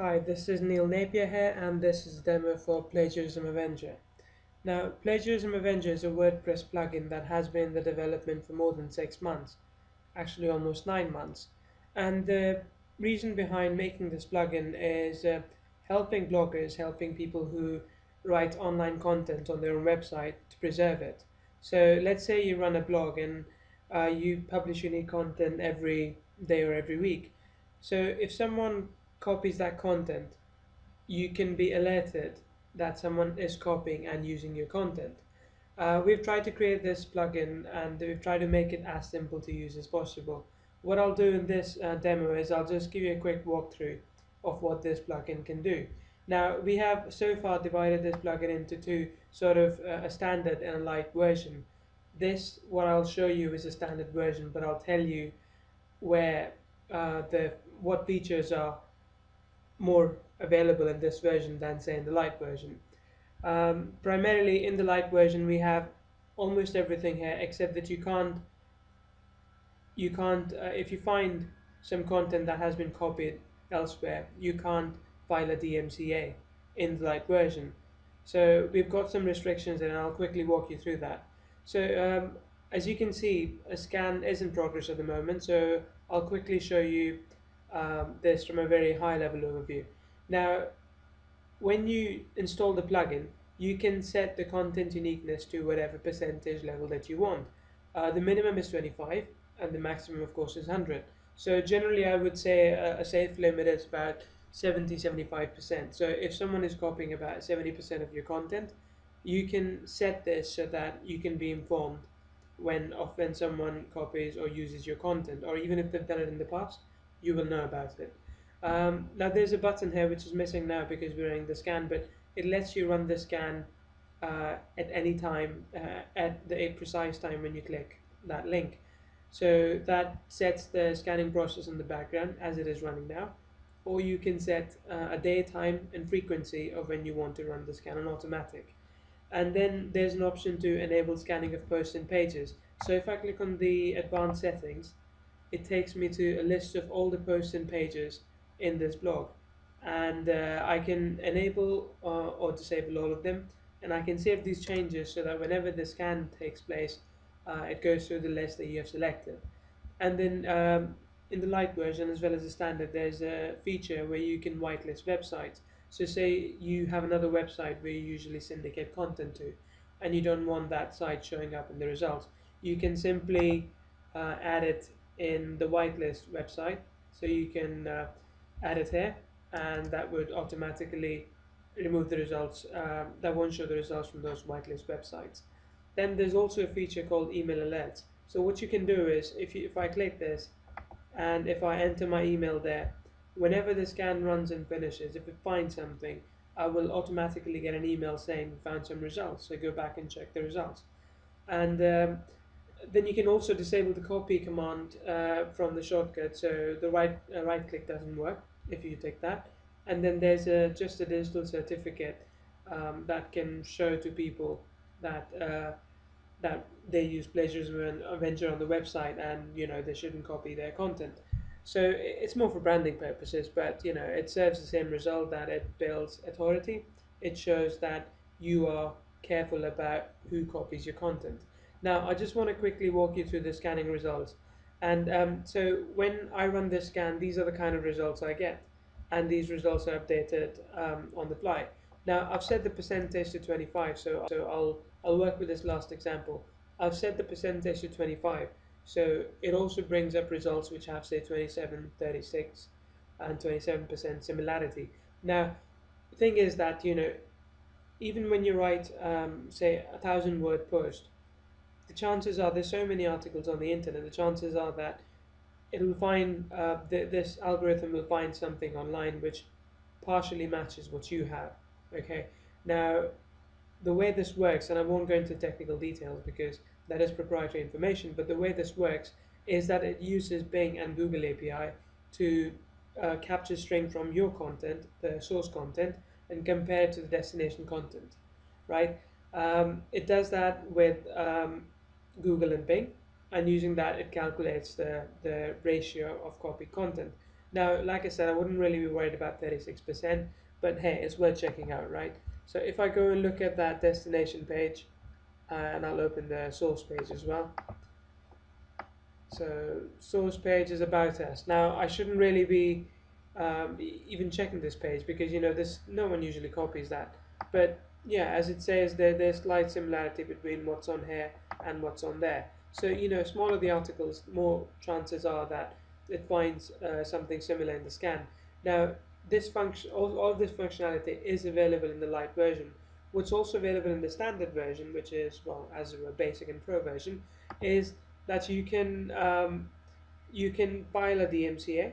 Hi, this is Neil Napier here, and this is a demo for Plagiarism Avenger. Now, Plagiarism Avenger is a WordPress plugin that has been in the development for more than 6 months, actually almost 9 months. And the reason behind making this plugin is helping bloggers, helping people who write online content on their own website to preserve it. So let's say you run a blog and you publish unique content every day or every week. So if someone copies that content, you can be alerted that someone is copying and using your content. We've tried to create this plugin and we've tried to make it as simple to use as possible. What I'll do in this demo is I'll just give you a quick walkthrough of what this plugin can do. Now, we have so far divided this plugin into two, sort of a standard and a light version. What I'll show you is a standard version, but I'll tell you where what features are more available in this version than say in the light version. Primarily in the light version we have almost everything here, except that you can't if you find some content that has been copied elsewhere, you can't file a DMCA in the light version. So we've got some restrictions and I'll quickly walk you through that. So as you can see, a scan is in progress at the moment, so I'll quickly show you this from a very high level overview. Now, when you install the plugin, you can set the content uniqueness to whatever percentage level that you want. The minimum is 25 and the maximum of course is 100. So generally I would say a safe limit is about 70-75%. So if someone is copying about 70% of your content, you can set this so that you can be informed when someone copies or uses your content, or even if they've done it in the past, you will know about it. Now there's a button here which is missing now because we're running the scan, but it lets you run the scan at any time, at a precise time when you click that link. So that sets the scanning process in the background as it is running now, or you can set a day, time and frequency of when you want to run the scan on automatic. And then there's an option to enable scanning of posts and pages. So if I click on the advanced settings, it takes me to a list of all the posts and pages in this blog, and I can enable or disable all of them, and I can save these changes so that whenever the scan takes place, it goes through the list that you have selected. And then in the light version as well as the standard, there's a feature where you can whitelist websites. So say you have another website where you usually syndicate content to, and you don't want that site showing up in the results, you can simply add it in the whitelist website. So you can add it here, and that would automatically remove the results. That won't show the results from those whitelist websites. Then there's also a feature called email alerts. So what you can do is, if I click this and if I enter my email there, whenever the scan runs and finishes, if it finds something, I will automatically get an email saying we found some results. So go back and check the results. And then you can also disable the copy command from the shortcut. So the right click doesn't work if you take that. And then there's just a digital certificate that can show to people that that they use Plagiarism Avenger on the website, and they shouldn't copy their content. So it's more for branding purposes, but it serves the same result, that it builds authority. It shows that you are careful about who copies your content. Now I just want to quickly walk you through the scanning results. And so when I run this scan, these are the kind of results I get, and these results are updated on the fly. Now I've set the percentage to 25, so I'll work with this last example. I've set the percentage to 25, so it also brings up results which have say 27, 36 and 27% similarity. Now the thing is that even when you write say 1,000-word post, the chances are, there's so many articles on the internet, the chances are that it'll find this algorithm will find something online which partially matches what you have. Okay, now the way this works, and I won't go into technical details because that is proprietary information, but the way this works is that it uses Bing and Google API to capture string from your content, the source content, and compare it to the destination content, right? It does that with Google and Bing, and using that it calculates the ratio of copied content. Now, like I said, I wouldn't really be worried about 36%, but hey, it's worth checking out, right? So if I go and look at that destination page, and I'll open the source page as well. So source page is about us. Now I shouldn't really be even checking this page because this no one usually copies that. But yeah, as it says, there's slight similarity between what's on here and what's on there. So smaller the articles, more chances are that it finds something similar in the scan. Now this function, all of this functionality is available in the light version. What's also available in the standard version, which is well, as a basic and pro version, is that you can file a DMCA,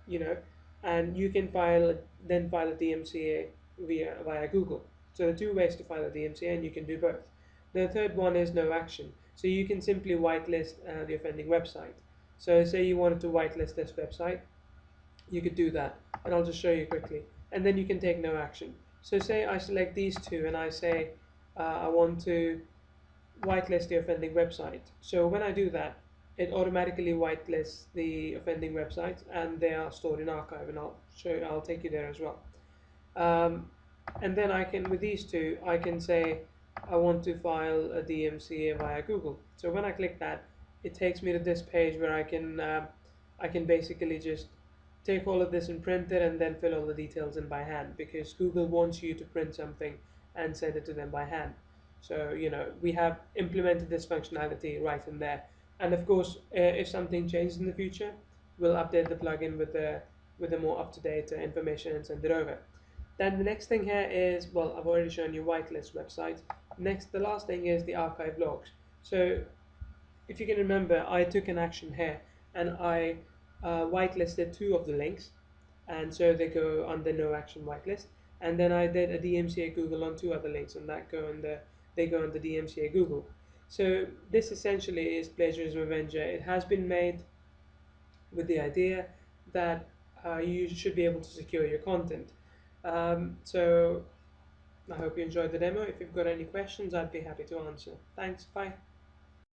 you know, and you can file a DMCA via Google. So there are two ways to file a DMCA, and you can do both. The third one is no action. So you can simply whitelist the offending website. So say you wanted to whitelist this website, you could do that, and I'll just show you quickly. And then you can take no action. So say I select these two, and I say I want to whitelist the offending website. So when I do that, it automatically whitelists the offending websites, and they are stored in archive. And I'll take you there as well. And then I can, with these two, I can say I want to file a DMCA via Google. So when I click that, it takes me to this page where I can basically just take all of this and print it, and then fill all the details in by hand, because Google wants you to print something and send it to them by hand. So we have implemented this functionality right in there, and of course, if something changes in the future, we'll update the plugin with the more up-to-date information and send it over. Then the next thing here is, well, I've already shown you whitelist websites. Next, the last thing is the archive logs. So if you can remember, I took an action here, and I whitelisted two of the links, and so they go on the no action whitelist. And then I did a DMCA Google on two other links, and they go on the DMCA Google. So this essentially is Plagiarism Avenger. It has been made with the idea that you should be able to secure your content. So I hope you enjoyed the demo. If you've got any questions, I'd be happy to answer. Thanks. Bye.